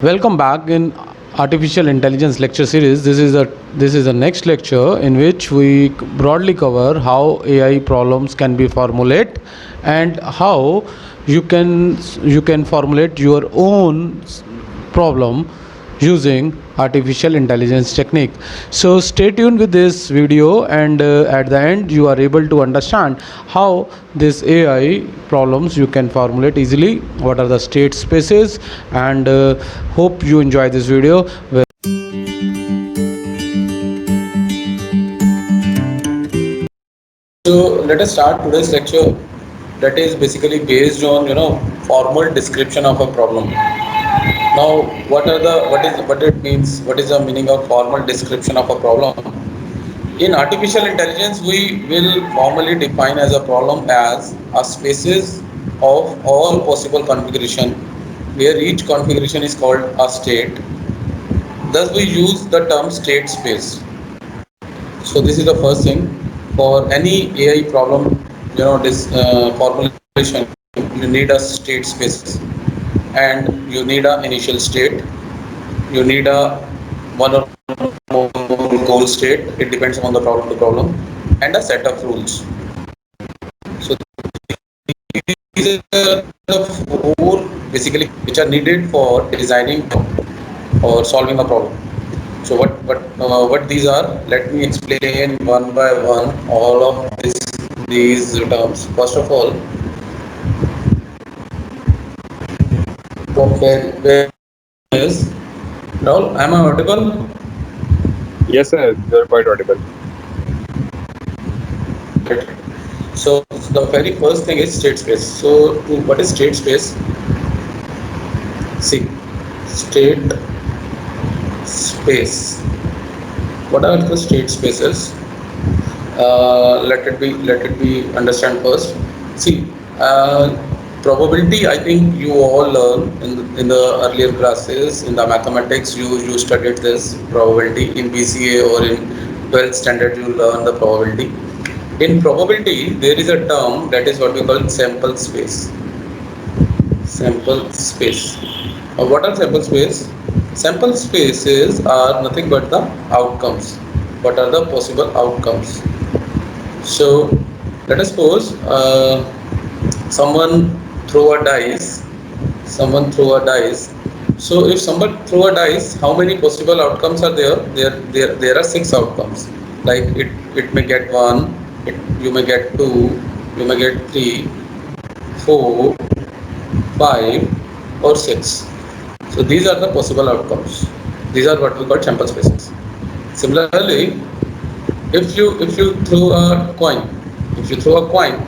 Welcome back in artificial intelligence lecture series. This is the next lecture in which we broadly cover how AI problems can be formulated and how you can formulate your own problem using artificial intelligence technique. So stay tuned with this video, and at the end you are able to understand how this AI problems you can formulate easily, what are the state spaces, and hope you enjoy this video. So let us start today's lecture that is basically based on formal description of a problem. Now what it means, what is the meaning of formal description of a problem? In artificial intelligence we will formally define as a problem as a spaces of all possible configuration where each configuration is called a state. Thus we use the term state space. So this is the first thing. For any AI problem, this formulation, you need a state space, and you need a initial state. You need a one or more goal state. It depends on the problem, and a set of rules. So these are the four basically which are needed for designing or solving a problem. So what these are? Let me explain one by one all of these terms. First of all, where is Rahul? Am I audible? Yes, sir, you're quite audible. Right. So the very first thing is state space. So what is state space? See, state space. What are the state spaces? Let it be understand first. See, probability. I think you all learn in the earlier classes in the mathematics. You studied this probability in BCA or in 12th standard. You learn the probability. In probability, there is a term that is what we call sample space. Sample space. What are sample space? Sample spaces are nothing but the outcomes. What are the possible outcomes? So let us suppose someone throw a dice. Someone throw a dice. So if someone throw a dice, how many possible outcomes are there? There are six outcomes. Like it may get one, you may get two, you may get three, four, five, or six. So these are the possible outcomes. These are what we call sample spaces. Similarly, if you throw a coin, if you throw a coin,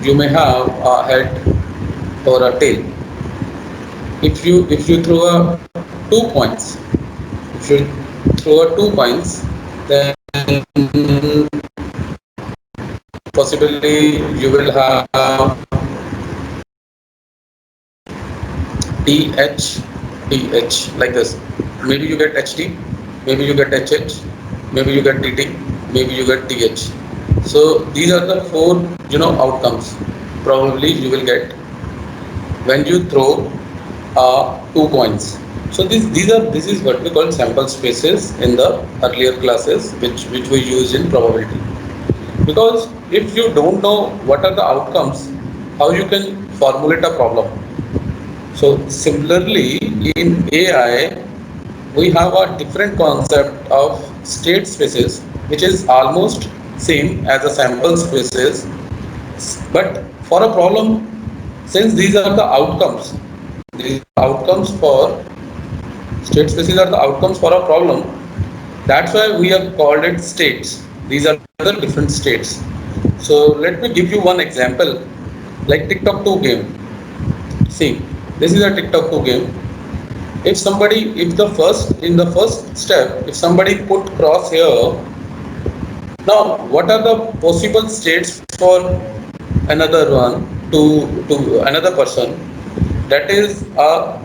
you may have a head or a tail. If you throw a two coins, if you throw a two coins, then possibly you will have TH, TH like this. Maybe you get HT, maybe you get HH, maybe you get TT, maybe you get TH. So these are the four outcomes probably you will get when you throw two coins. So this is what we call sample spaces in the earlier classes, which we use in probability. Because if you don't know what are the outcomes, how you can formulate a problem? So similarly, in AI, we have a different concept of state spaces, which is almost same as the sample spaces. But for a problem, since these are the outcomes, these outcomes for state spaces are the outcomes for a problem. That's why we have called it states. These are the different states. So let me give you one example, like TikTok 2 game. See, this is a TikTok 2 game. If in the first step, if somebody put cross here, now what are the possible states for another one to another person? That is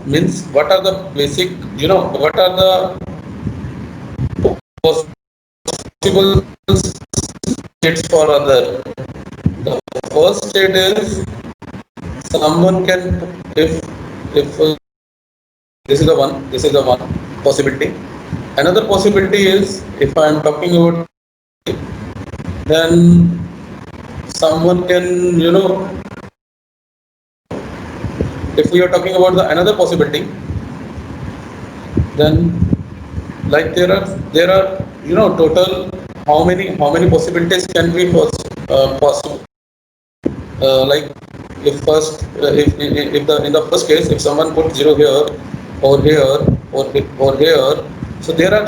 means what are the basic, what are the possible states for other? The first state is someone can if This is the one. This is the one possibility. Another possibility is if I am talking about, then someone can, if we are talking about the another possibility, then like there are total how many possibilities can be possible. Like if first if the in the first case if someone put 0 here or here or here, so there are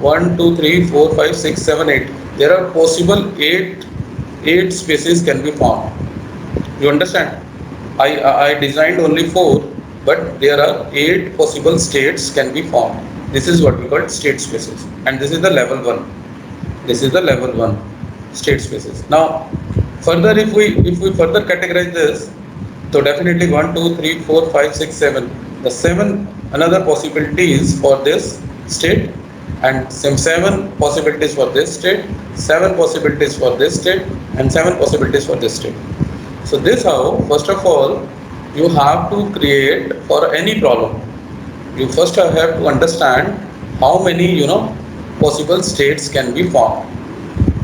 1 2 3 4 5 6 7 8, there are possible eight spaces can be formed. You understand? I designed only 4, but there are 8 possible states can be formed. This is what we call state spaces, and this is the level 1. This is the level 1 state spaces. Now, further if we further categorize this, so definitely 1 2 3 4 5 6 7. The 7 another possibilities for this state, and some 7 possibilities for this state, 7 possibilities for this state, and 7 possibilities for this state. So this how, first of all, you have to create for any problem. You first have to understand how many possible states can be formed.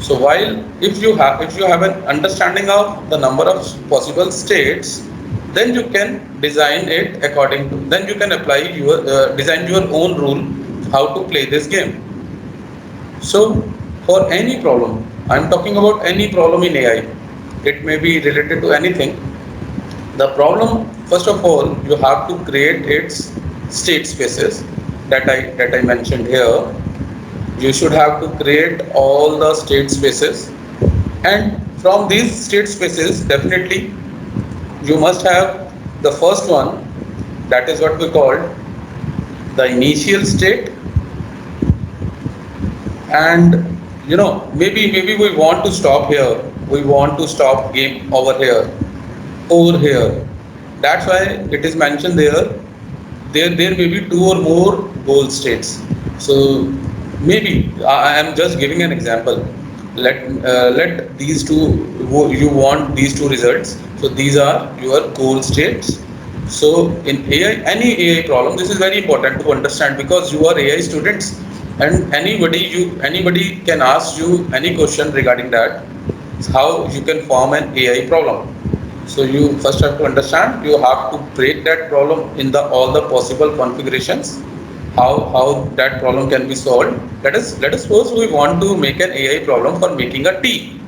So while if you have an understanding of the number of possible states, then you can design it according to. Then you can apply your design your own rule how to play this game. So for any problem, I am talking about any problem in AI. It may be related to anything. The problem, first of all, you have to create its state spaces that I mentioned here. You should have to create all the state spaces, and from these state spaces, definitely you must have the first one, that is what we call the initial state. And maybe we want to stop here, we want to stop game over here, that's why it is mentioned there may be 2 or more goal states. So maybe I am just giving an example. Let these two, you want these 2 results, so these are your goal states. So in AI, any AI problem, this is very important to understand, because you are AI students, and anybody can ask you any question regarding that, how you can form an AI problem. So you first have to understand, you have to break that problem in the all the possible configurations, how that problem can be solved. Let us suppose we want to make an AI problem for making a tea.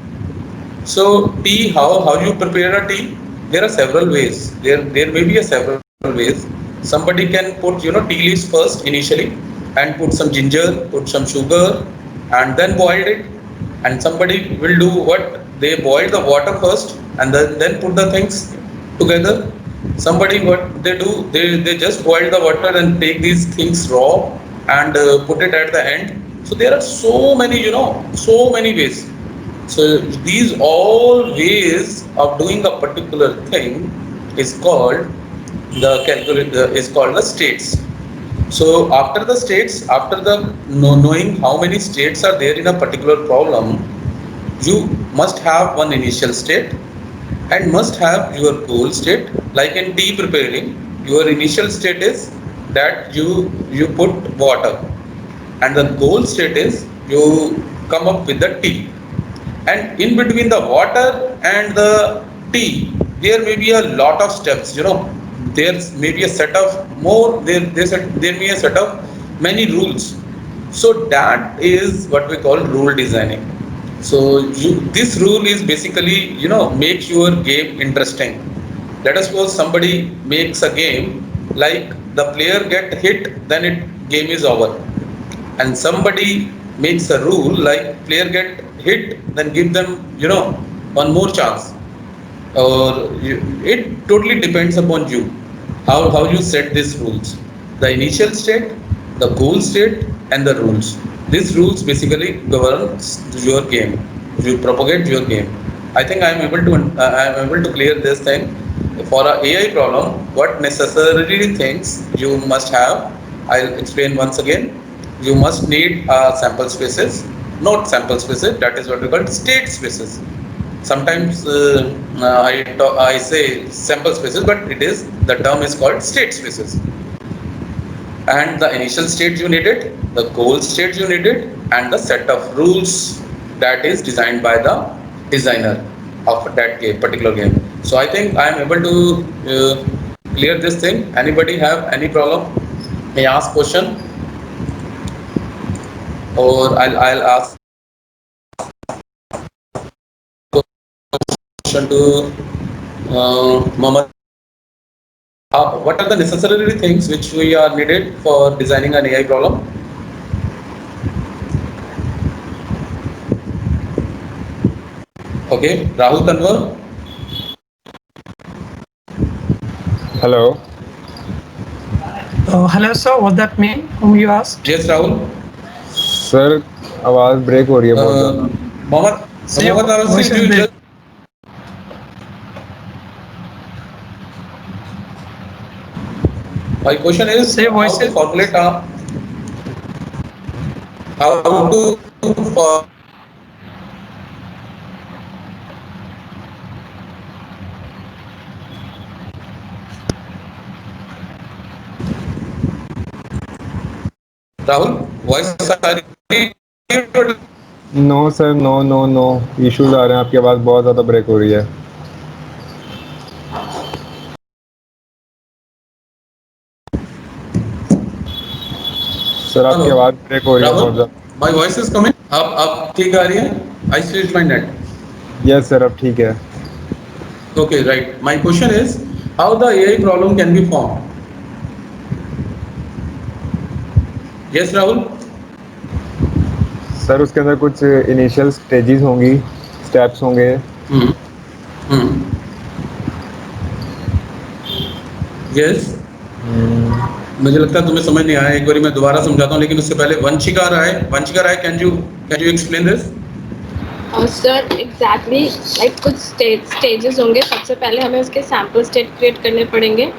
So tea, how you prepare a tea? There are several ways. There may be a several ways. Somebody can put tea leaves first initially, and put some ginger, put some sugar, and then boil it. And somebody will do what? They boil the water first, and then put the things together. Somebody, what they do, they just boil the water and take these things raw and put it at the end. So there are so many so many ways. So these all ways of doing a particular thing is called the states. So after the states, after the knowing how many states are there in a particular problem, you must have one initial state and must have your goal state. Like in tea preparing, your initial state is that you put water, and the goal state is you come up with the tea. And in between the water and the tea, there may be a lot of steps. There may be a set of more. There may be a set of many rules. So that is what we call rule designing. So this rule is basically make your game interesting. Let us suppose somebody makes a game like the player get hit, then game is over. And somebody makes a rule like player get hit, then give them one more chance. Or it totally depends upon you how you set these rules. The initial state, the goal state, and the rules. These rules basically govern your game. You propagate your game. I think I am able to clear this thing. For a AI problem, what necessarily things you must have, I'll explain once again. You must need sample spaces, not sample spaces. That is what we call state spaces. Sometimes I say sample spaces, but the term is called state spaces. and the initial states you needed, the goal states you needed, and the set of rules that is designed by the designer of that game, particular game. So I think I am able to clear this thing. Anybody have any problem? May I ask question, or I'll ask question to Mohammed. What are the necessary things which we are needed for designing an AI problem? Okay, Rahul Tanwar. Hello. Hello, sir. What that mean? Whom you asked? Yes, Rahul. Sir आवाज break हो रही है बहुत ज्यादा. Mohammed, Sir, your Mohammed voice Arasi, is break. my question is Say how voice to is. formulate how to for Rahul voice no sir, no no no issues आ रहे हैं. आपकी आवाज बहुत ज्यादा ब्रेक हो रही है. सर आपकी Hello, आवाज ब्रेक हो रही है बहुत Rahul, ज्यादा. my voice is coming. आप ठीक आ रही है? I switched my net. Yes sir, अब ठीक है. Okay, right. My question is how the AI problem can be formed. Yes, Rahul. Sir उसके अंदर कुछ इनिशियल स्टेजेस होंगी, स्टेप्स होंगे. Hmm. Hmm. Yes. मुझे लगता है तुम्हें समझ नहीं आया. एक बार मैं दोबारा समझाता हूँ, लेकिन उससे पहले Vanshika Rai, can you explain this? Sir exactly like कुछ स्टेजेस होंगे. सबसे पहले हमें उसके सैम्पल स्टेट क्रिएट करने पड़ेंगे.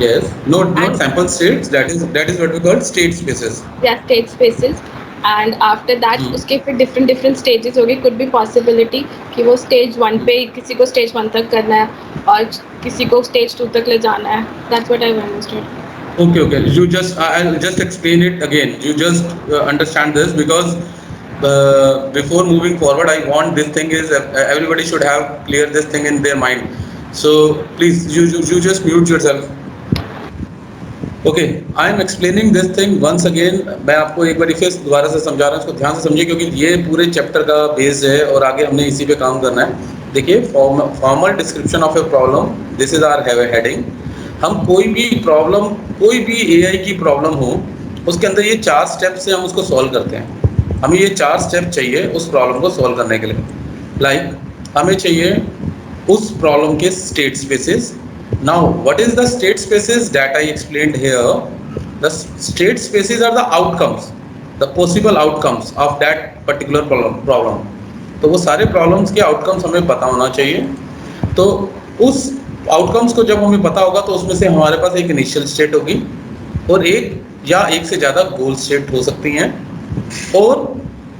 Yes, not And- sample states. That is what we call state spaces. या state spaces. And after that उसके फिर डिफरेंट स्टेजेस होंगे. कुड बी पॉसिबिलिटी कि वो स्टेज 1 पे किसी को स्टेज 1 तक करना है और किसी को स्टेज 2 तक ले जाना है. That's what I understood. Okay. I'll just explain it again. You just understand this because before moving forward, I want this thing is everybody should have clear this thing in their mind. So please, you just mute yourself. Okay, I am explaining this thing once again. मैं आपको एक बार फिर दोबारा से समझा रहा हूँ, इसको ध्यान से समझिए क्योंकि ये पूरे चैप्टर का बेस है और आगे हमने इसी पे काम करना है. देखिए, formal description of a problem, this is our heading. हम कोई भी एआई की प्रॉब्लम हो, उसके अंदर ये 4 स्टेप से हम उसको सॉल्व करते हैं. हमें ये 4 स्टेप चाहिए उस प्रॉब्लम को सॉल्व करने के लिए. लाइक हमें चाहिए उस प्रॉब्लम के state spaces. Now, what is the state spaces that I explained here? The state spaces are the outcomes, the possible outcomes of that particular problem. तो वो सारे problems के outcomes हमें पता होना चाहिए. तो उस outcomes को जब हमें पता होगा तो उसमें से हमारे पास एक initial state होगी और एक से ज़्यादा goal state हो सकती हैं और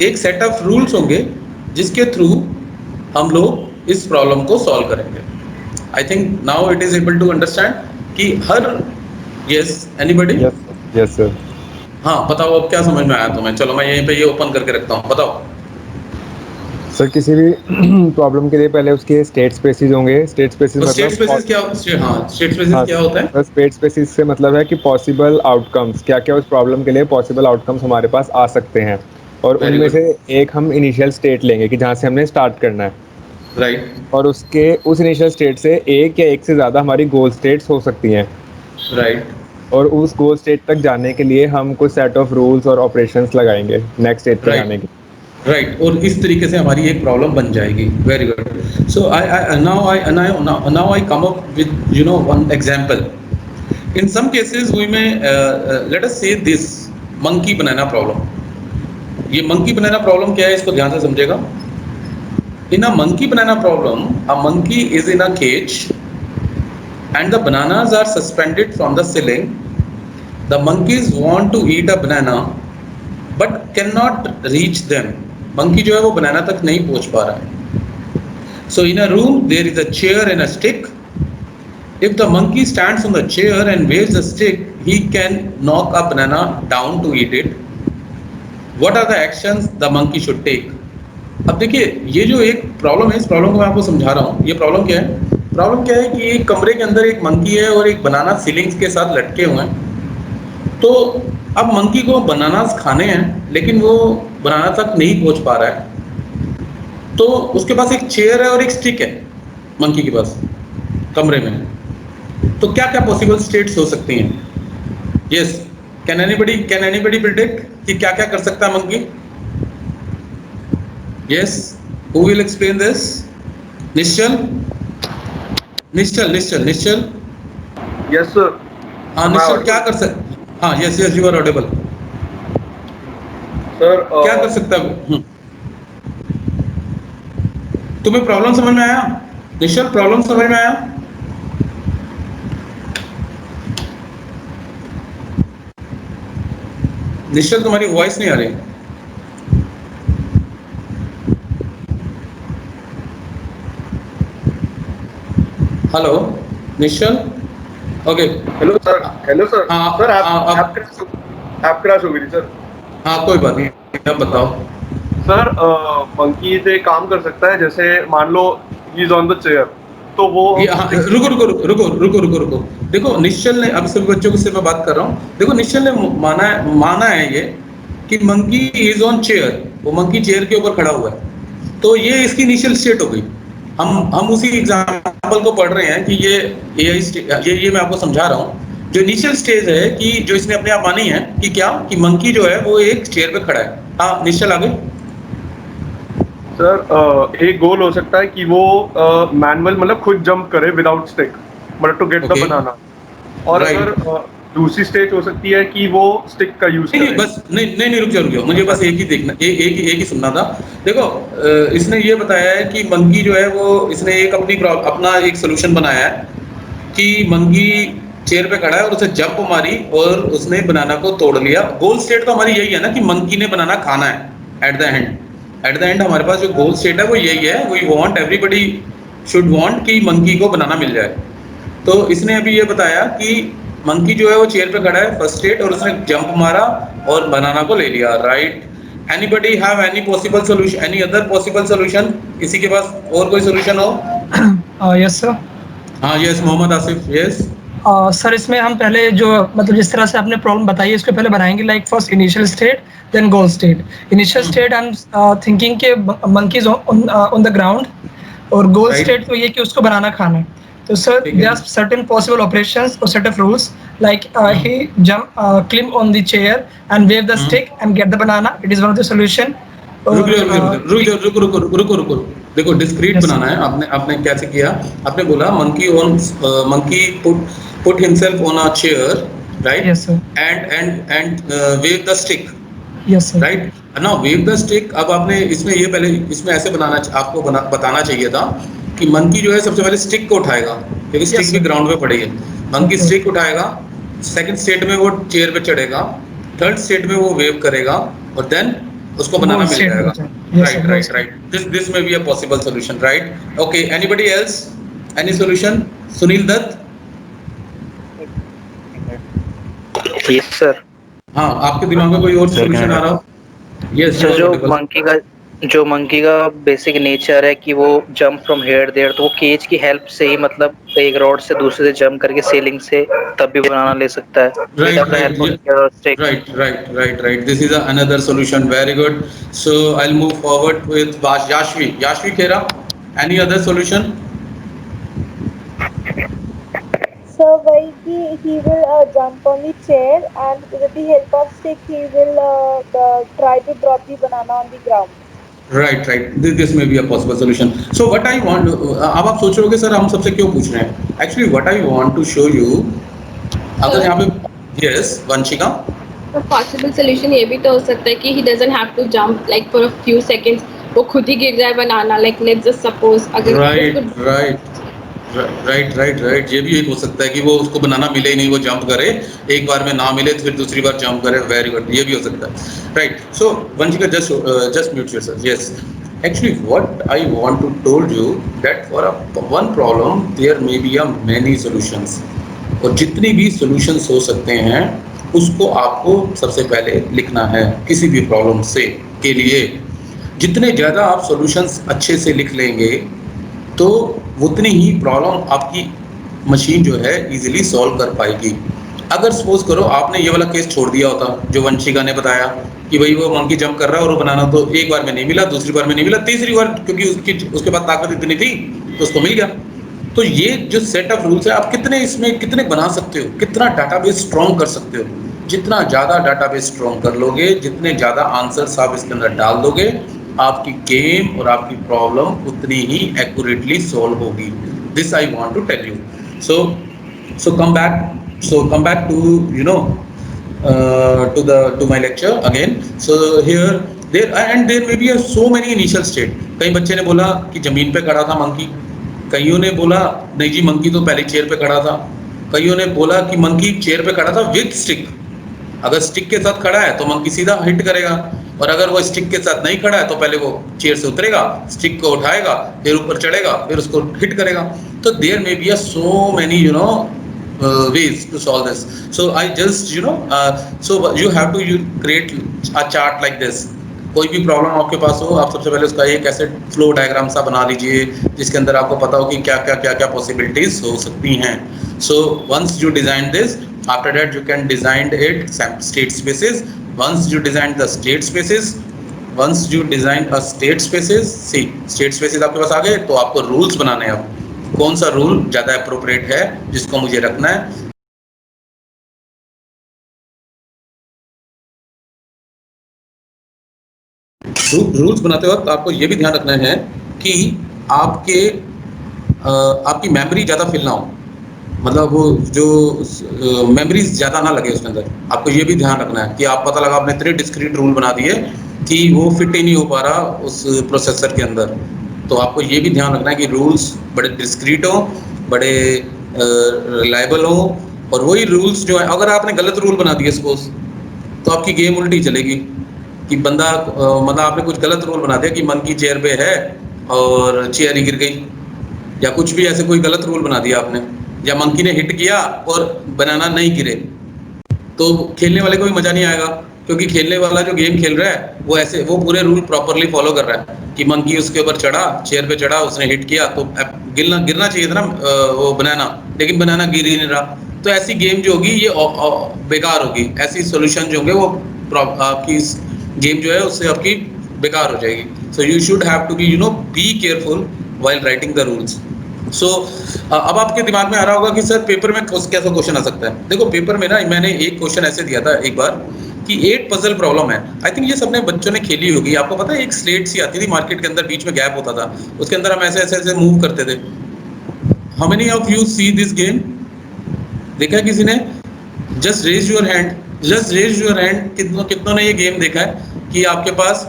एक set of rules होंगे जिसके थ्रू हम लोग इस प्रॉब्लम को सॉल्व करेंगे. I think now it is able to understand कि हर yes anybody? Yes sir. हाँ, बताओ अब क्या समझ में आया तुम्हें. चलो मैं यहीं पे ये ओपन करके रखता हूँ. बताओ. सर किसी भी प्रॉब्लम के लिए पहले उसके स्टेट स्पेसिस होंगे. स्टेट स्पेसिस तो स्टेट स्पेसिस मतलब क्या? हाँ, स्टेट स्पेसिस क्या होता है? स्टेट स्पेसिस से मतलब है कि पॉसिबल आउटकम्स क्या क्या उस प्रॉब्लम के लिए पॉसिबल आउटकम्स हमारे पास आ सकते हैं और Very उनमें good. से एक हम इनिशियल स्टेट लेंगे कि जहाँ से हमने स्टार्ट करना है राइट. और उस इनिशियल स्टेट से एक से ज़्यादा हमारी गोल स्टेट्स हो सकती हैं राइट. और उस गोल स्टेट तक जाने के लिए हम कुछ सेट ऑफ रूल्स और ऑपरेशंस लगाएंगे नेक्स्ट स्टेट पे जाने के. राइट. और इस तरीके से हमारी एक प्रॉब्लम बन जाएगी. Very good. So now I come up with one example. In some cases we may let us say this monkey banana problem. ये monkey banana problem क्या है, इसको ध्यान से समझेगा. In a monkey banana problem, a monkey is in a cage and the bananas are suspended from the ceiling. The monkeys want to eat a banana but cannot reach them. Monkey जो है वो banana तक नहीं पहुंच पा रहा है. So in a room there is a chair and a stick. If the monkey stands on the chair and waves the stick, he can knock a banana down to eat it, what are the actions the monkey should take? अब देखिए ये जो एक problem है, इस problem को मैं आपको समझा रहा हूँ। ये प्रॉब्लम क्या है? प्रॉब्लम क्या है कि एक कमरे के अंदर एक मंकी है और एक बनाना सीलिंग्स के साथ लटके हुए हैं। तो अब मंकी को बनानास खाने हैं, लेकिन वो बनाना तक नहीं पहुंच पा रहा है। तो उसके पास एक चेयर है और एक स्टिक है मंकी के पास कमरे में। तो क्या क्या पॉसिबल स्टेट्स हो सकती हैं? यस, कैन एनीबडी प्रिडिक्ट कि क्या क्या कर सकता है monkey? Yes, who will explain this? Nishchal. Yes sir. हाँ निश्चल, क्या कर सकता? हाँ yes you are audible. Sir क्या कर सकता है? तुम्हें प्रॉब्लम समझ में आया? निश्चल, प्रॉब्लम समझ में आया? निश्चल, तुम्हारी वॉइस नहीं आ रही। Hello Nishchal. Okay, hello sir. हाँ, सर हाँ, ऐप क्रैश हो गई थी सर। हाँ कोई बात नहीं, अब बताओ। सर मंकी से काम कर सकता है, जैसे मान लो he is on the chair, तो वो हाँ, रुको। देखो निश्चल ने, अब सभी बच्चों से मैं बात कर रहा हूँ। देखो निश्चल ने माना है ये कि मंकी इज ऑन चेयर, वो मंकी चेयर के ऊपर खड़ा हुआ है। तो ये इसकी इनिशियल स्टेट हो गई। हम उसी एग्जाम्पल को पढ़ रहे हैं कि ये एआई ये मैं आपको समझा रहा हूँ। जो इनिशियल स्टेज है कि जो इसने अपने आप मानी है कि क्या, कि मंकी जो है वो एक चेयर पे खड़ा है। हाँ निश्चल, आगे। सर एक गोल हो सकता है कि वो मैनुअल मतलब खुद जंप करे विदाउट स्टिक, मतलब टू गेट द Okay. बनाना। और Right. अगर दूसरी स्टेज हो सकती है कि वो स्टिक का यूज नहीं करे। बस नहीं, रुक जाओ, मुझे बस एक ही देखना, एक ही सुनना था। देखो इसने ये बताया है कि मंकी जो है वो, इसने एक अपना एक सोल्यूशन बनाया है कि मंकी चेयर पे खड़ा है और उसे जंप मारी और उसने बनाना को तोड़ लिया। गोल स्टेट तो हमारी यही है ना कि मंकी ने बनाना खाना है एट द एंड हमारे पास जो गोल स्टेट है वो यही है। We want, everybody should want कि मंकी को बनाना मिल जाए। तो इसने अभी ये बताया कि मंकी जो है वो चेयर पे खड़ा है, फर्स्ट स्टेट, और उसने जंप मारा और बनाना को ले लिया। Right? Anybody have any possible solution, any other possible solution? किसी के पास और कोई सॉल्यूशन हो? Yes sir. हाँ yes, Mohammad Asif. Yes sir इसमें हम पहले जो मतलब जिस तरह से आपने प्रॉब्लम बताई है इसको पहले बनाएंगे, like first initial state then goal state. Initial state I am thinking के मंकीज ऑन द ग्राउंड, और गोल Right. स्टेट तो ये कि उसको बनाना खाना है। तो सर ठीक है। There are certain possible operations और set of rules, like he jump climb on the chair and wave the stick and get the banana. It is one of the solution. रुको। देखो डिस्क्रीट Yes, बनाना है। आपने कैसे किया? आपने बोला monkey put himself on a chair, right? Yes, sir. And wave the stick, yes sir. Right? Now wave the stick. अब आपने इसमें ऐसे आपको बताना चाहिए था कि मंकी जो है सबसे पहले स्टिक को उठाएगा, क्योंकि स्टिक Yes, भी sir. ग्राउंड पे पड़ी है। Monkey Okay. स्टिक उठाएगा, सेकंड स्टेट में वो चेयर पे चढ़ेगा, थर्ड स्टेट में वो वेव करेगा और देन उसको बनाना Goal मिल state जाएगा। होता है। Yes, sir, goal state. Right. This में be a possible solution, right? Okay, anybody else, any solution? Sunil Dutt. Yes sir. हाँ, आपके दिमाग में कोई और सॉल्यूशन आ रहा हो? यस सर जो मंकी का बेसिक नेचर है कि वो जंप फ्रॉम हियर देयर, तो वो केज की हेल्प से ही मतलब एक रॉड से दूसरे से जंप करके सीलिंग से तब भी बनाना ले सकता है without the help of chair or stick. Right. This is another solution. Very good. So I'll move forward with Yashvi Khera. Any other solution? So why he will jump on the chair and with the help of stick he will try to drop the banana on the ground. Right. This may be a possible solution. So what I want, अब आप सोच रहे हो कि sir हम सबसे क्यों पूछ रहे हैं? Actually what I want to show you, अगर यहाँ पे yes, वंशिका, तो पॉसिबल सोल्यूशन ये भी तो हो सकता है कि he doesn't have to jump like for a few seconds, वो खुद ही गिर जाए बनाना, like let's just suppose अगर राइट, ये भी एक हो सकता है कि वो उसको बनाना मिले ही नहीं, वो जंप करे, एक बार में ना मिले तो फिर दूसरी बार जंप करे। वेरी गुड, ये भी हो सकता है। Right, so Vanshika just mute yourself. Yes, actually what I want to told you that for one problem there may be a many solutions. और जितनी भी सॉल्यूशंस हो सकते हैं उसको आपको सबसे पहले लिखना है किसी भी प्रॉब्लम से के लिए। जितने ज़्यादा आप सॉल्यूशंस अच्छे से लिख लेंगे तो उतनी ही प्रॉब्लम आपकी मशीन जो है इजीली सॉल्व कर पाएगी। अगर सपोज करो आपने ये वाला केस छोड़ दिया होता जो वंशिका ने बताया कि भाई वो मंकी जंप कर रहा है और वो बनाना तो एक बार में नहीं मिला, दूसरी बार में नहीं मिला, तीसरी बार क्योंकि उसके पास ताकत इतनी थी तो उसको मिल गया। तो ये जो सेट ऑफ रूल्स है आप कितने बना सकते हो, कितना डाटाबेस स्ट्रॉन्ग कर सकते हो। जितना ज़्यादा डाटाबेस स्ट्रॉन्ग कर लोगे, जितने ज़्यादा आंसर्स आप इसके अंदर डाल दोगे, आपकी गेम और आपकी प्रॉब्लम उतनी ही एक्यूरेटली सॉल्व होगी। This I want to tell you. So come back to my lecture again. So there may be so many initial state. कई बच्चे ने बोला कि जमीन पे खड़ा था मंकी, कईयों ने बोला नहीं जी मंकी तो पहले चेयर पे खड़ा था, कईयों ने बोला कि मंकी चेयर पे खड़ा था विद स्टिक। अगर स्टिक के साथ खड़ा है तो मंकी सीधा हिट करेगा, और अगर वो स्टिक के साथ नहीं खड़ा है तो पहले वो चेयर से उतरेगा, स्टिक को उठाएगा, फिर ऊपर चढ़ेगा, फिर उसको हिट करेगा। तो there may be so many ways to solve this. So I just so you have to create a chart like this. कोई भी प्रॉब्लम आपके पास हो, आप सबसे पहले उसका एक ऐसे फ्लो डायग्राम सा बना लीजिए जिसके अंदर आपको पता हो कि क्या क्या पॉसिबिलिटीज हो सकती हैं। So once you design this, after that you can design it state spaces. Once you design the state spaces, once you design a state spaces, see state spaces आपके पास आ गए तो आपको रूल्स बनाने हैं। अब कौन सा रूल ज़्यादा अप्रोप्रिएट है जिसको मुझे रखना है। रूल्स बनाते वक्त आपको ये भी ध्यान रखना है कि आपकी मेमोरी ज़्यादा फिल ना हो, मतलब वो जो मेमोरी ज़्यादा ना लगे उसके अंदर। आपको ये भी ध्यान रखना है कि आप पता लगा आपने इतने डिस्क्रीट रूल बना दिए कि वो फिट ही नहीं हो पा रहा उस प्रोसेसर के अंदर। तो आपको ये भी ध्यान रखना है कि रूल्स बड़े डिस्क्रीट हो, बड़े रिलायबल हो, और वही रूल्स जो है अगर आपने गलत रूल बना दिए सपोज तो आपकी गेम उल्टी चलेगी कि बंदा मतलब आपने कुछ गलत रूल बना दिया कि मंकी चेयर पे है और चेयर ही गिर गई, या कुछ भी ऐसे कोई गलत रूल बना दिया आपने, या मंकी ने हिट किया और बनाना नहीं गिरे, तो खेलने वाले को भी मज़ा नहीं आएगा। क्योंकि खेलने वाला जो गेम खेल रहा है वो पूरे रूल प्रॉपरली फॉलो कर रहा है कि मंकी उसके ऊपर चढ़ा, चेयर पे चढ़ा, उसने हिट किया तो गिरना चाहिए था ना वो बनाना, लेकिन बनाना गिर ही नहीं रहा। तो ऐसी गेम जो होगी ये बेकार होगी, ऐसी सॉल्यूशन जो होंगे वो आपकी गेम जो है उससे आपकी बेकार हो जाएगी। So you should have to be be careful while writing the rules. So अब आपके दिमाग में आ रहा होगा कि सर पेपर में कैसा क्वेश्चन आ सकता है। देखो पेपर में ना मैंने एक क्वेश्चन ऐसे दिया था एक बार कि 8 पजल प्रॉब्लम है। आई थिंक ये सबने बच्चों ने खेली होगी। आपको पता है एक स्लेट सी आती थी मार्केट के अंदर, बीच में गैप होता था, उसके अंदर हम ऐसे मूव करते थे। How many of you see this game? देखा है किसी ने? Just raise your hand, just raise your hand. कितनों ने ये गेम देखा है कि आपके पास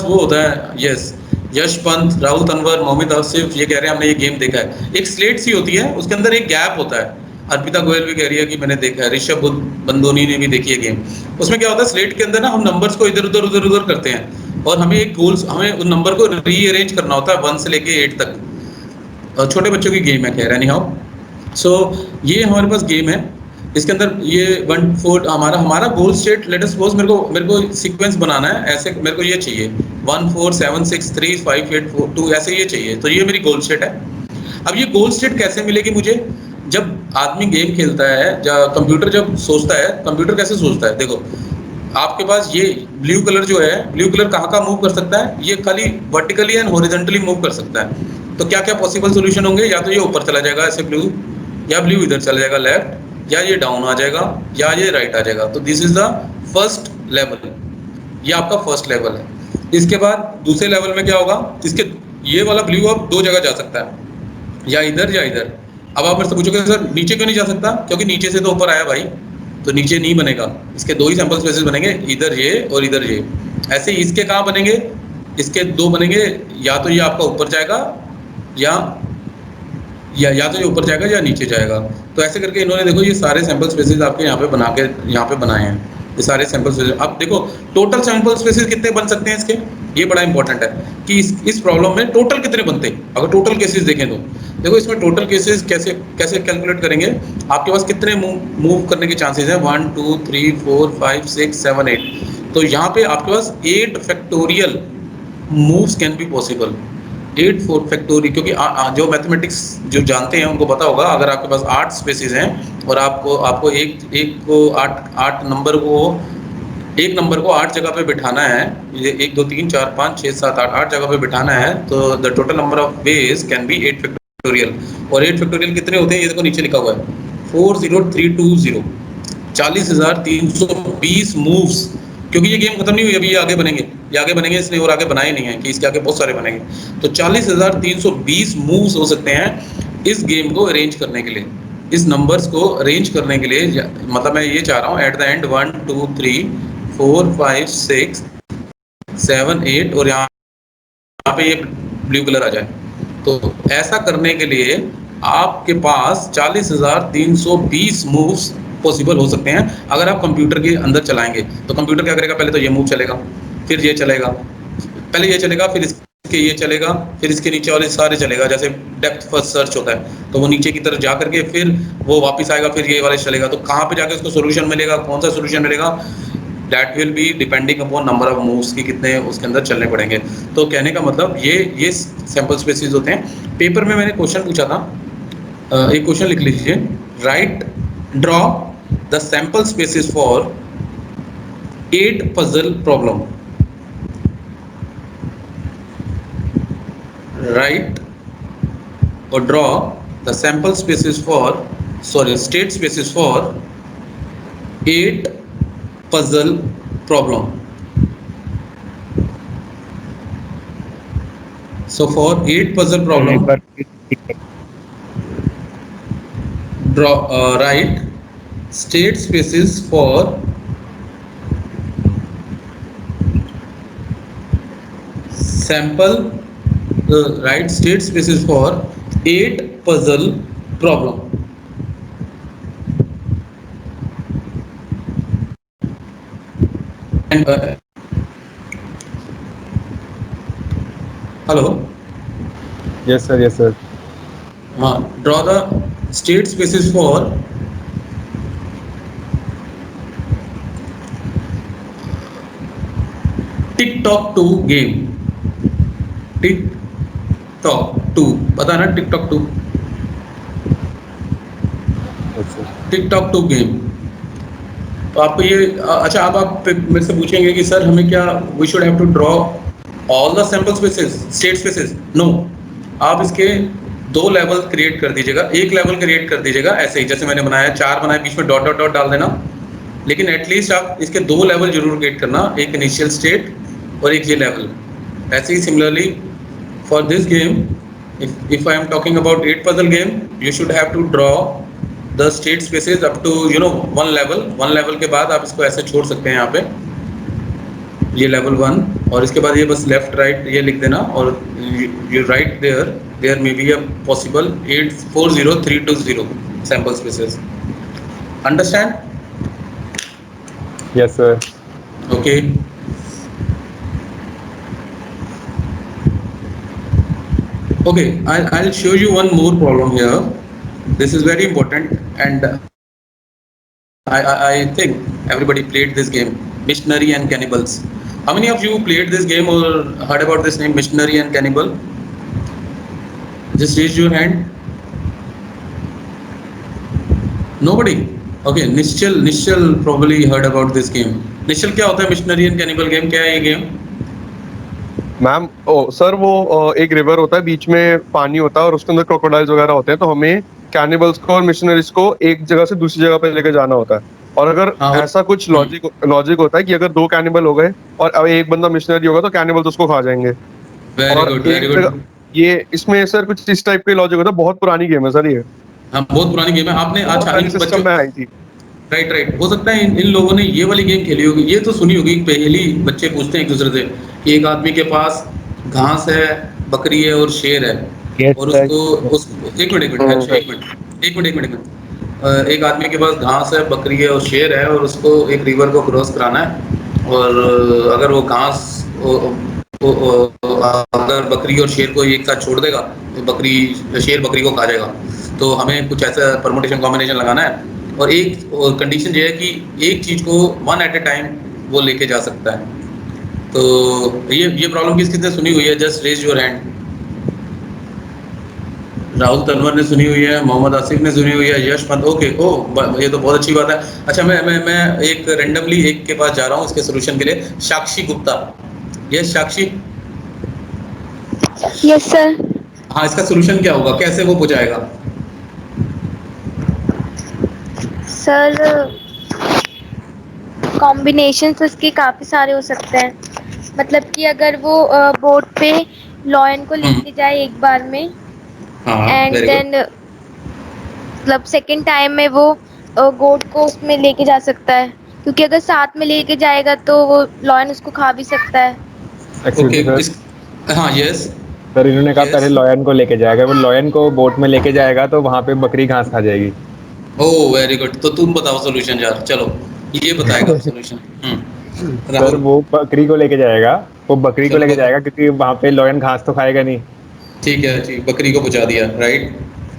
वो होता है, यस यश पंत, राहुल तनवर, मोहम्मद आसिफ ये कह रहे हैं हमने ये गेम देखा है। एक स्लेट सी होती है, उसके अंदर एक गैप होता है। अर्पिता गोयल भी कह रही है कि मैंने देखा है, ऋषभ बंदोनी ने भी देखी है गेम। उसमें क्या होता है, स्लेट के अंदर ना हम नंबर्स को इधर उधर करते हैं और हमें उन नंबर को रीअरेंज करना होता है 1 से लेके 8 तक। छोटे बच्चों की गेम है खैर एनी हाउ। सो ये हमारे पास गेम है, इसके अंदर ये 1 4 हमारा गोल स्टेट लेट अस सपोज मेरे को सीक्वेंस बनाना है, ऐसे मेरे को ये चाहिए 1 4 7 6 3 5 8 4 2 ऐसे ये चाहिए। तो ये मेरी गोल स्टेट है। अब ये गोल स्टेट कैसे मिलेगी मुझे? जब आदमी गेम खेलता है, कंप्यूटर जब सोचता है, कंप्यूटर कैसे सोचता है? देखो आपके पास ये ब्लू कलर जो है, ब्लू कलर कहाँ मूव कर सकता है? ये खाली वर्टिकली एंड हॉरिजॉन्टली मूव कर सकता है। तो क्या क्या पॉसिबल सोल्यूशन होंगे? या तो ये ऊपर चला जाएगा ऐसे ब्लू, या ब्लू इधर चला जाएगा लेफ्ट, या ये डाउन आ जाएगा, या ये राइट आ जाएगा। तो this is the first level, ये आपका फर्स्ट लेवल है। इसके बाद दूसरे लेवल में क्या होगा? ये वाला ब्लू अब 2 जगह जा सकता है, या इधर या इधर। अब आप मेरे से पूछोगे सर नीचे क्यों नहीं जा सकता? क्योंकि नीचे से तो ऊपर आया भाई, तो नीचे नहीं बनेगा। इसके 2 ही सैंपल स्पेसेस बनेंगे, इधर ये और इधर ये। ऐसे ही इसके कहाँ बनेंगे? इसके 2 बनेंगे, या तो ये आपका ऊपर जाएगा या तो ये ऊपर जाएगा या नीचे जाएगा। तो ऐसे करके इन्होंने देखो ये सारे सैंपल स्पेसेस आपके यहाँ पे बनाए हैं, ये सारे सैंपल स्पेसेस। अब देखो टोटल सैंपल स्पेसेस कितने बन सकते हैं इसके, ये बड़ा इंपॉर्टेंट है। कि इस प्रॉब्लम में टोटल कितने बनते हैं। अगर टोटल केसेस देखें तो देखो इसमें टोटल केसेस कैसे कैसे कैलकुलेट करेंगे। आपके पास कितने मूव करने के चांसेस हैं, 1 2 3 4 5 6 7 8। तो यहाँ पे आपके पास 8 factorial moves can be possible. 8 4 factorial, क्योंकि जो मैथमेटिक्स जो जानते हैं उनको पता होगा, अगर आपके पास 8 स्पेसिस हैं और आपको एक को 8 नंबर को एक नंबर को 8 जगह पे बिठाना है, ये 1 2 3 4 5 6 7 8 जगह पे बिठाना है, तो the total number of ways can be 8 factorial. और 8 फैक्टोरियल कितने होते हैं, ये देखो नीचे लिखा हुआ है 40320, 40,320 मूव्स। क्योंकि ये गेम खत्म नहीं हुई, अभी ये आगे बनेंगे इसलिए, और आगे बनाए नहीं है कि इसके आगे बहुत सारे बनेंगे। तो 40,320 मूव्स हो सकते हैं इस गेम को अरेंज करने के लिए, इस नंबर्स को अरेंज करने के लिए। मतलब मैं ये चाह रहा हूँ एट द एंड 1 2 3 4 5 6 7 8 और यहाँ पे ये ब्लू कलर आ जाए। तो ऐसा करने के लिए आपके पास 40,320 मूव्स पॉसिबल हो सकते हैं अगर आप कंप्यूटर के अंदर चलाएंगे। तो कंप्यूटर क्या करेगा, पहले तो ये मूव चलेगा, फिर ये चलेगा, पहले ये चलेगा, फिर इसके ये चलेगा, फिर इसके नीचे वाले सारे चलेगा। जैसे डेप्थ फर्स्ट सर्च होता है तो वो नीचे की तरफ जा करके फिर वो वापस आएगा, फिर ये वाले चलेगा। तो कहाँ पे जाके उसको सोल्यूशन मिलेगा, कौन सा सोल्यूशन मिलेगा, that will be depending upon number of moves की कितने उसके अंदर चलने पड़ेंगे। तो कहने का मतलब ये सैंपल स्पेसिस होते हैं। पेपर में मैंने क्वेश्चन पूछा था, एक क्वेश्चन लिख लीजिए, right draw the sample spaces for 8 puzzle problem. Right और draw the sample spaces for state spaces for 8 puzzle problem. So for 8 puzzle problem, write state spaces for sample. Write state spaces for 8 puzzle problem. Hello, yes sir. हाँ, draw the state spaces for tic tac 2 game. Tic tac 2 पता ना, TikTok 2 TikTok 2 game. तो आपको ये अच्छा, अब आप मेरे से पूछेंगे कि सर हमें क्या we should have to draw all the sample spaces, state spaces. No, आप इसके 2 लेवल क्रिएट कर दीजिएगा। एक लेवल क्रिएट कर दीजिएगा ऐसे ही जैसे मैंने बनाया, 4 बनाए, बीच में डॉट डॉट डॉट डाल देना। लेकिन एटलीस्ट आप इसके 2 लेवल जरूर क्रिएट करना, एक इनिशियल स्टेट और एक ये लेवल। ऐसे ही similarly for this game, if I am talking about 8 puzzle game, you should have to draw the state spaces up to 1 level के बाद आप इसको ऐसे छोड़ सकते हैं यहाँ पे, ये लेवल 1, और इसके बाद ये बस लेफ्ट राइट ये लिख देना, और you write there may be a possible 840320 sample spaces. Understand? Yes sir. Okay, okay, I'll show you one more problem here. This is very important, and I think everybody played this game, Missionary and Cannibals. How many of you played this game or heard about this name, Missionary and Cannibal? Just raise your hand. Nobody? Okay, Nishal probably heard about this game. Nishal, क्या होता है Missionary and Cannibal game? क्या है ये game? Ma'am sir वो एक river होता है, बीच में पानी होता है और उसके अंदर क्रोकोडाइल्स वगैरह होते हैं, तो हमें कैनिबल्स को और मिशनरीज को एक जगह से दूसरी जगह पे लेके जाना होता है। और अगर ऐसा कुछ लॉजिक होता है कि अगर 2 कैनिबल हो गए और अब एक बंदा मिशनरी होगा तो कैनिबल्स उसको खा जाएंगे। Very good. ये इसमें सर कुछ इस टाइप के लॉजिक होता है। बहुत पुरानी गेम है सर ये। हाँ, बहुत पुरानी गेम है। आपने अच्छा इन बच्चों में आई थी। राइट, हो सकता है इन लोगों ने ये वाली गेम खेली होगी, ये तो सुनी होगी। पहली बच्चे पूछते हैं एक दूसरे से कि एक आदमी के पास घास है, बकरी है और शेर है, और उसको एक मिनट, एक आदमी के पास घास है, बकरी है और शेर है, और उसको एक रिवर को क्रॉस कराना है, और अगर वो घास तो अगर बकरी और शेर को एक साथ छोड़ देगा तो शेर बकरी को खा जाएगा। तो हमें कुछ ऐसा परमुटेशन कॉम्बिनेशन लगाना है और एक कंडीशन ये है कि एक चीज़ को वन एट ए टाइम वो लेके जा सकता है। तो ये प्रॉब्लम किसने सुनी हुई है? Just raise your hand. Rahul Tanwar ने सुनी हुई है, मोहम्मद आसिफ ने सुनी हुई है, यश पंत, ओके, ये तो बहुत अच्छी बात है। अच्छा, मैं एक रेंडमली एक के पास जा रहा हूँ इसके सोल्यूशन के लिए। साक्षी गुप्ता, यस साक्षी, यस सर। हाँ, इसका सोल्यूशन क्या होगा, कैसे वो बुझाएगा? सर कॉम्बिनेशंस उसके काफ़ी सारे हो सकते हैं, मतलब कि अगर वो बोट पे लॉयन को लेके जाए एक बार में, हाँ, एंड वेरी देन गुड। मतलब सेकंड टाइम में वो गोट को उसमें लेके जा सकता है, क्योंकि अगर साथ में लेके जाएगा तो वो लॉयन उसको खा भी सकता है। एक्सक्यूज ओके, मी इस हाँ, यस, सर, इन्होंने कहा पहले यस। लॉयन को लेके जाएगा, वो लॉयन को बोट में लेके जाएगा तो वहां पे बकरी घास खा जाएगी। ओह, वेरी गुड। तो तुम बताओ सोल्यूशन यार, चलो ये बताएगा सोल्यूशन। सर राहुल, वो बकरी को लेके जाएगा, वो बकरी को चलो लेके जाएगा क्योंकि वहां पे लॉयन घास तो खाएगा नहीं। ठीक है, ठीक, बकरी को बुझा दिया, राइट।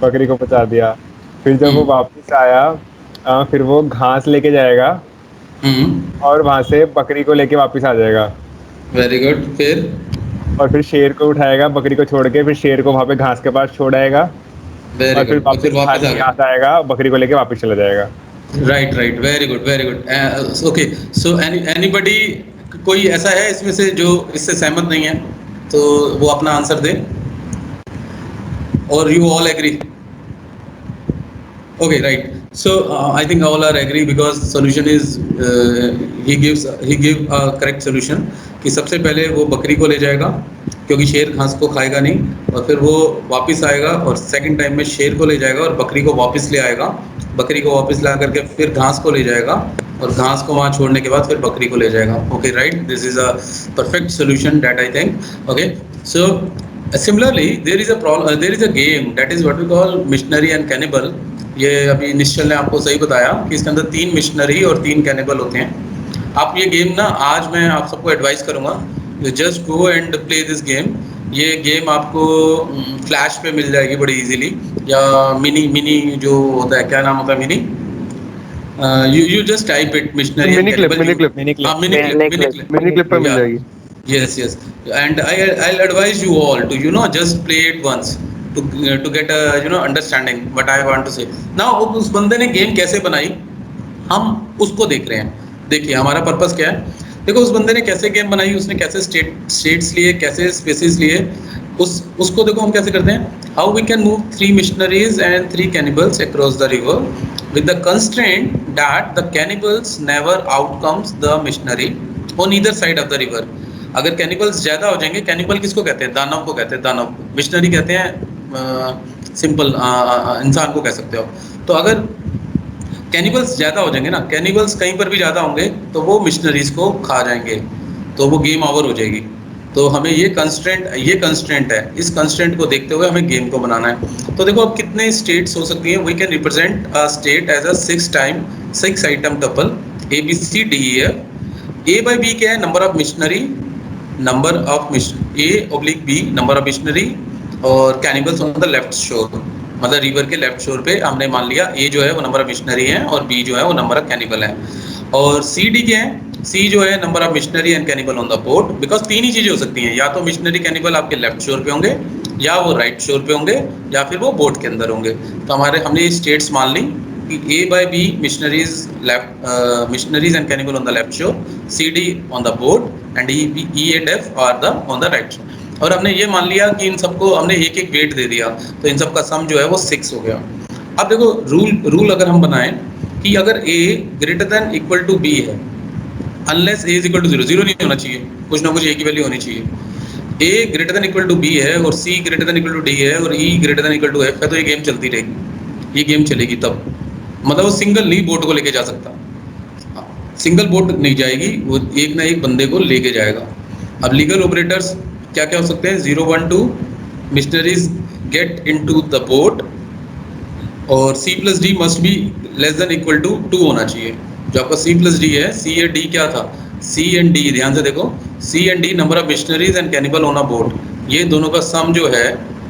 बकरी को बचा दिया। फिर जब वो हम्म वापस आया, फिर वो घास लेके जाएगा हम्म और वहां से बकरी को लेके वापस आ जाएगा। वेरी गुड, फिर? और फिर शेर को उठाएगा, बकरी को छोड़ के फिर शेर को वहां पे घास के पास छोड़ आएगा। वेरी और फिर गुड, और फिर वापस वापस आ खाली गया। हाथ आएगा, बकरी को लेके वापस चला जाएगा। Right, right, very good, very good. Okay, so anybody, कोई ऐसा है इसमें से जो इससे सहमत नहीं है, तो वो अपना आंसर दे, और you all agree? Okay, right. So I think all are agree because solution is he give a correct solution कि सबसे पहले वो बकरी को ले जाएगा क्योंकि शेर घास को खाएगा नहीं, और फिर वो वापस आएगा और सेकंड टाइम में शेर को ले जाएगा और बकरी को वापस ले आएगा, बकरी को वापस ला करके फिर घास को ले जाएगा और घास को वहाँ छोड़ने के बाद फिर बकरी को ले जाएगा। Okay, right, this is a perfect solution that I think. Okay, so similarly there is a game that is what we call missionary and cannibal. ये अभी निश्चल ने आपको सही बताया कि इसके अंदर 3 मिशनरी और 3 कैनिबल होते हैं। आप ये गेम ना, आज मैं आप सबको एडवाइस करूँगा, you just go and play this game. ये गेम आपको फ्लैश पे मिल जाएगी बड़ी इजीली, या मिनी जो होता है, क्या नाम होता है mini, you just type it missionary and mini clip, cannibal. Mini clip, mini clip. हाँ, mini clip, mini clip. Mini clip पे मिल Yeah. जाएगी। Yes. And I'll advise you all to just play it once to get a understanding what I want to say. Now उस बंदे ने game कैसे बनाई, हम उसको देख रहे हैं। देखिए हमारा पर्पस क्या है। देखो उस बंदे ने कैसे गेम बनाई, उसने कैसे स्टेट्स लिए, कैसे स्पेसिस लिए, उसको देखो हम कैसे करते हैं। How we can move 3 missionaries and 3 cannibals across the river with the constraint that the cannibals never outcomes the missionary on either side of the river. अगर कैनिबल्स ज़्यादा हो जाएंगे, कैनिबल किसको कहते हैं? दानव को कहते हैं, दानव। मिशनरी कहते हैं सिंपल इंसान को कह सकते हो। तो अगर कैनिबल्स ज़्यादा हो जाएंगे ना, कैनिबल्स कहीं पर भी ज़्यादा होंगे तो वो मिशनरीज को खा जाएंगे, तो वो गेम ओवर हो जाएगी। तो हमें ये कंस्ट्रेंट है, इस कंस्ट्रेंट को देखते हुए हमें गेम को बनाना है। तो देखो अब कितने स्टेट्स हो सकती हैं। We can represent a state as a 6 item tuple A B C D E F. A by B क्या है? Number of missionary, number of a oblique B number of missionary, और cannibals on the left shore, मतलब river के left शोर पे हमने मान लिया ए जो है वो नंबर ऑफ मिशनरी है और बी जो है वो नंबर ऑफ कैनिबल है। और सी डी क्या है? सी जो है number of missionary and cannibal on the boat. Because 3 ही चीज़ें हो सकती हैं, या तो मिशनरी कैनिबल आपके लेफ्ट शोर पे होंगे, या वो राइट शोर पे होंगे, या फिर वो बोट के अंदर होंगे। तो हमने ये स्टेट्स मान ली कि A by B missionaries and cannibal on the left shore, C D on the boat, and E and F are the on the right shore. और हमने ये मान लिया कि इन सबको हमने एक एक वेट दे दिया, तो इन सब का सम जो है वो 6 हो गया। अब देखो रूल अगर हम बनाएं कि अगर A greater than equal to B है, unless A is equal to 0, 0 नहीं होना चाहिए, कुछ ना कुछ ए की वैल्यू होनी चाहिए। A greater than equal to B है और C greater than equal to D है और E greater than equal to F है, तो ये गेम चलती रहेगी, ये गेम चलेगी तब। मतलब वो सिंगल नहीं बोट को लेके जा सकता, सिंगल बोट नहीं जाएगी, वो एक ना एक बंदे को लेके जाएगा। अब लीगल ऑपरेटर्स क्या क्या हो सकते हैं? 0, 1, 2 missionaries get into the boat, और C plus D must be less than equal to 2 होना चाहिए। जो आपका C प्लस डी है, C या D क्या था? C एंड D, ध्यान से देखो, C and D number of missionaries and cannibal on a boat, ये दोनों का सम जो है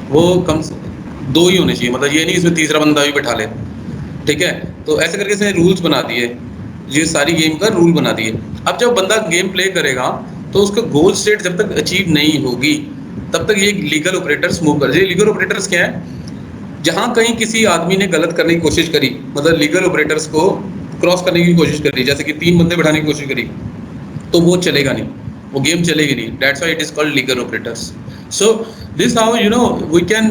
वो कम से 2 ही होने चाहिए, मतलब ये नहीं इसमें तीसरा बंदा भी बैठा ले, ठीक है। तो ऐसे करके इसने रूल्स बना दिए, ये सारी गेम का रूल बना दिए। अब जब बंदा गेम प्ले करेगा तो उसका गोल स्टेट जब तक अचीव नहीं होगी तब तक ये लीगल ऑपरेटर्स मूव कर, ये लीगल ऑपरेटर्स क्या है, जहाँ कहीं किसी आदमी ने गलत करने की कोशिश करी, मतलब लीगल ऑपरेटर्स को क्रॉस करने की कोशिश करी, जैसे कि 3 बंदे बैठाने की कोशिश करी, तो वो चलेगा नहीं, वो गेम चलेगी नहीं। That's why it is called legal operators. So this how you know we can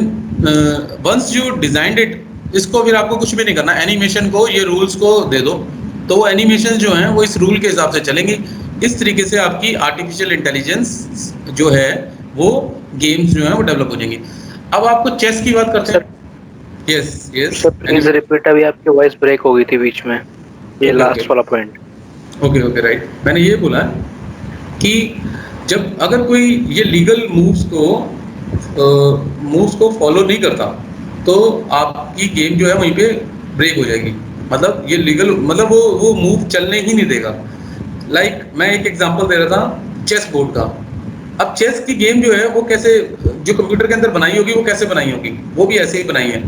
once you designed it, इसको फिर आपको कुछ भी नहीं करना, एनिमेशन को ये रूल्स को दे दो, तो वो एनिमेशन जो हैं वो इस रूल के हिसाब से चलेंगी। इस तरीके से आपकी आर्टिफिशियल इंटेलिजेंस जो है वो गेम्स जो हैं वो डेवलप हो जाएंगी। अब आपको चेस की बात करते हैं। यस यस प्लीज रिपीट, अभी आपकी वॉइस ब्रेक हो गई थी बीच में, ये लास्ट वाला पॉइंट। ओके ओके राइट, मैंने ये बोला कि जब अगर कोई ये लीगल मूव्स को फॉलो नहीं करता तो आपकी गेम जो है वहीं पे ब्रेक हो जाएगी, मतलब ये लीगल, मतलब वो मूव चलने ही नहीं देगा। लाइक मैं एक एग्जांपल दे रहा था चेस बोर्ड का। अब चेस की गेम जो है वो कैसे, जो कंप्यूटर के अंदर बनाई होगी वो कैसे बनाई होगी, वो भी ऐसे ही बनाई है,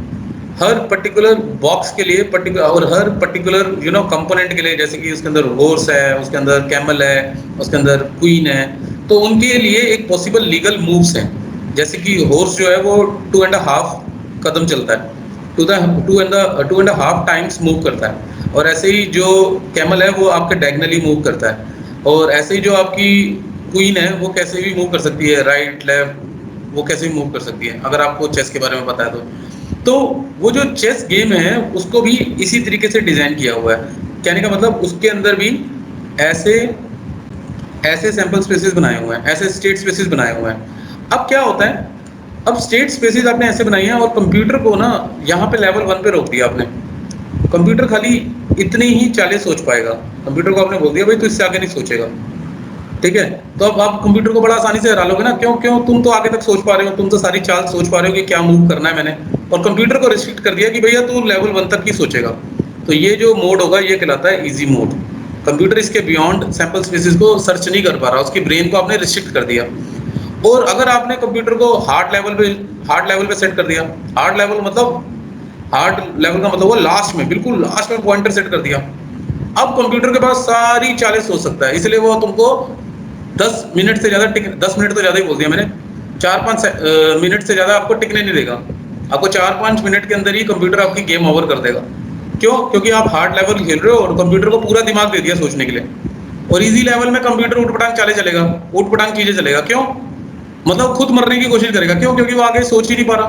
हर पर्टिकुलर बॉक्स के लिए पर्टिकुलर, और हर पर्टिकुलर यू नो कंपोनेंट के लिए, जैसे कि उसके अंदर हॉर्स है, उसके अंदर कैमल है, उसके अंदर क्वीन है, तो उनके लिए एक पॉसिबल लीगल मूव्स हैं। जैसे कि हॉर्स जो है वो 2.5 कदम चलता है, 2.5 टाइम्स मूव करता है, और ऐसे ही जो कैमल है वो आपके डायगनली मूव करता है, और ऐसे ही जो आपकी क्वीन है वो कैसे भी मूव कर सकती है, राइट लेफ्ट, वो कैसे भी मूव कर सकती है, अगर आपको चेस के बारे में पता है तो वो जो चेस गेम है उसको भी इसी तरीके से डिज़ाइन किया हुआ है। कहने का मतलब उसके अंदर भी ऐसे सैंपल स्पेसेस बनाए हुए हैं, ऐसे स्टेट स्पेसेस बनाए हुए हैं। अब क्या होता है, अब स्टेट स्पेसेस आपने ऐसे बनाई हैं और कंप्यूटर को ना यहाँ पे लेवल 1 पे रोक दिया आपने, कंप्यूटर खाली इतनी ही चालें सोच पाएगा, कंप्यूटर को आपने बोल दिया भाई तो इससे आगे नहीं सोचेगा, ठीक है। तो अब आप कंप्यूटर को बड़ा आसानी से हरा लोगे ना, क्यों तुम तो आगे तक सोच पा रहे हो, तुम तो सारी चाल सोच पा रहे हो कि क्या मूव करना है मैंने, और कंप्यूटर को रिस्ट्रिक्ट कर दिया कि भैया तू लेवल 1 तक ही सोचेगा। तो ये जो मोड होगा ये कहलाता है इजी मोड। कंप्यूटर इसके बियॉन्ड सैंपल स्पेसेस को सर्च नहीं कर पा रहा, उसकी ब्रेन को आपने रिस्ट्रिक्ट कर दिया। और अगर आपने कंप्यूटर को हार्ड लेवल पे सेट कर दिया, हार्ड लेवल का मतलब वो लास्ट में, बिल्कुल लास्ट में पॉइंटर सेट कर दिया, अब कंप्यूटर के पास सारी चालें सोच सकता है, इसलिए वो तुमको 10 मिनट से ज़्यादा 10 मिनट तो ज़्यादा ही बोल दिया मैंने, 4-5 मिनट से ज़्यादा आपको टिकने नहीं देगा। आपको 4-5 मिनट के अंदर ही कंप्यूटर आपकी गेम ओवर कर देगा। क्यों? क्योंकि आप हार्ड लेवल खेल रहे हो और कंप्यूटर को पूरा दिमाग दे दिया सोचने के लिए, और इजी लेवल में कंप्यूटर ऊटपटांग चाले चलेगा, ऊटपटांग चीज़ें चलेगा। क्यों? मतलब खुद मरने की कोशिश करेगा। क्यों? क्योंकि वो आगे सोच ही नहीं पा रहा,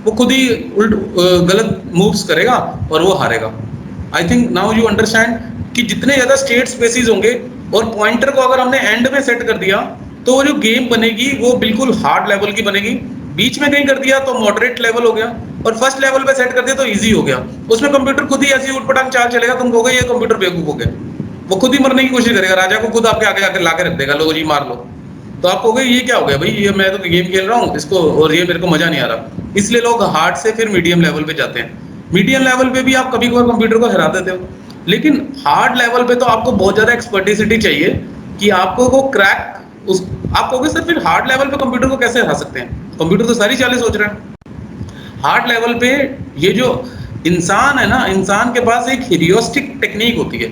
वो खुद ही गलत मूव्स करेगा और वो हारेगा। I think now you understand कि जितने ज़्यादा स्टेट स्पेसिस होंगे और पॉइंटर को अगर हमने एंड में सेट कर दिया तो वो जो गेम बनेगी वो बिल्कुल हार्ड लेवल की बनेगी, बीच में कहीं कर दिया तो मॉडरेट लेवल हो गया, और फर्स्ट लेवल पे सेट कर दिया तो इजी हो गया। उसमें कंप्यूटर खुद ही ऐसी उटपटांग चाल चलेगा, तुम कहोगे ये कंप्यूटर बेवकूफ हो गया, वो खुद ही मरने की कोशिश करेगा, राजा को खुद आपके आगे आके ला के रख देगा, लो जी मार लो। तो आप कहोगे ये क्या हो गया भाई, ये मैं तो गेम खेल रहा हूँ इसको और ये मेरे को मजा नहीं आ रहा। इसलिए लोग हार्ड से फिर मीडियम लेवल पे जाते हैं। मीडियम लेवल पे भी आप कभी कभार कंप्यूटर को हरा देते हो, लेकिन हार्ड लेवल पे तो आपको बहुत ज्यादा एक्सपर्टिसिटी चाहिए कि आपको वो क्रैक आप कहोगे सर फिर हार्ड लेवल पे कंप्यूटर को कैसे हरा सकते हैं, कंप्यूटर तो सारी चालें सोच रहे हैं। हार्ड लेवल पे ये जो इंसान है ना, इंसान के पास एक ह्यूरिस्टिक टेक्निक होती है,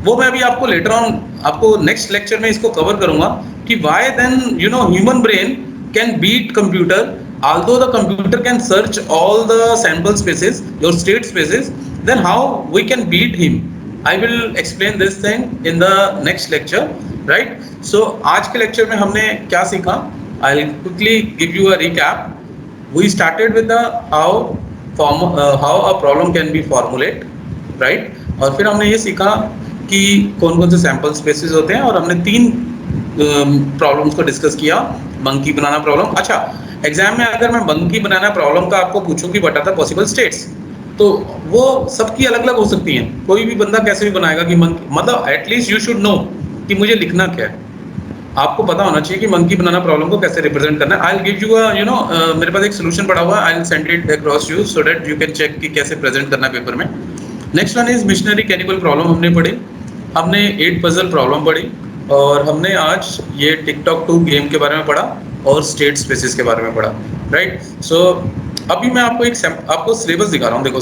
वो मैं अभी आपको लेटर ऑन आपको नेक्स्ट लेक्चर में इसको कवर करूंगा कि why then you know human brain can beat computer although the computer can search all the sample spaces, your state spaces, then how we can beat him. I will explain this thing in the next lecture, right? So आज के lecture में हमने क्या सीखा? I'll quickly give you a recap. We started with the how a problem can be formulate, right? और फिर हमने ये सीखा कि कौन कौन से सैम्पल स्पेसिस होते हैं, और हमने 3 प्रॉब्लम्स को डिस्कस किया। मंकी बनाना प्रॉब्लम, अच्छा एग्जाम में अगर मैं मंकी बनाना प्रॉब्लम का आपको पूछूं कि बता था पॉसिबल स्टेट्स, तो वो सबकी अलग अलग हो सकती हैं। कोई भी बंदा कैसे भी बनाएगा कि मंकी, मतलब एटलीस्ट यू शुड नो कि मुझे लिखना क्या है, आपको पता होना चाहिए कि मंकी बनाना प्रॉब्लम को कैसे रिप्रेजेंट करना है। I will give you you know मेरे पास एक सोल्यूशन पड़ा हुआ है, I will send it across you so that you can check कि कैसे प्रेजेंट करना है पेपर में। Next one is missionary cannibal problem हमने पढ़ी, हमने 8 पजल प्रॉब्लम पढ़ी, और हमने आज ये टिकटॉक 2 गेम के बारे में पढ़ा और स्टेट स्पेसिस के बारे में पढ़ा, राइट। सो अभी मैं आपको सिलेबस दिखा रहा हूँ। देखो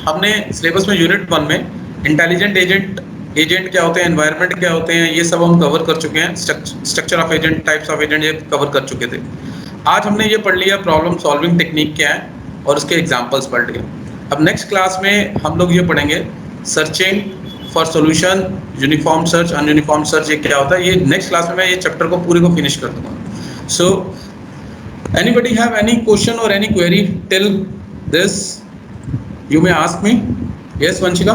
हमने सिलेबस में यूनिट 1 में इंटेलिजेंट एजेंट क्या होते हैं, एनवायरनमेंट क्या होते हैं, ये सब हम कवर कर चुके हैं। Structure of agent, types of agent, ये कवर कर चुके थे। आज हमने ये पढ़ लिया प्रॉब्लम सॉल्विंग टेक्निक क्या है और उसके एग्जांपल्स पढ़ लिए। अब नेक्स्ट क्लास में हम लोग ये पढ़ेंगे searching for solution, uniform search, ununiform search ये क्या होता है। ये नेक्स्ट क्लास में मैं ये चैप्टर को पूरे को फिनिश कर दूंगा। So anybody have any question or any query till this, you may ask me. Yes Vanshika.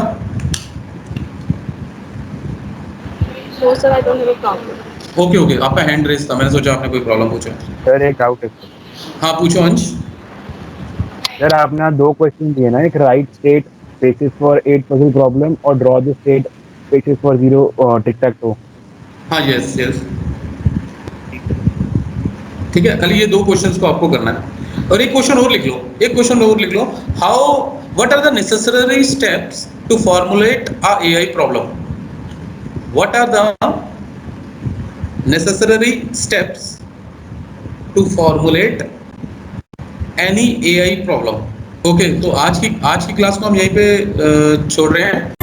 No sir, I don't have a problem. Okay, आपका हैंड रेज था, मैंने सोचा आपने कोई प्रॉब्लम पूछा। सर एक डाउट है हाँ पूछो अंश। सर, आपने 2 क्वेश्चन दिए ना, एक write state spaces for 8 puzzle problem और draw the state spaces for 0 tic tac toe. हाँ यस ठीक है, खाली ये 2 क्वेश्चंस को आपको करना है। और एक क्वेश्चन और लिख लो, how what are the necessary steps to formulate a AI problem. What are the necessary steps to formulate any AI problem. Okay, तो आज की क्लास को हम यहीं पे छोड़ रहे हैं।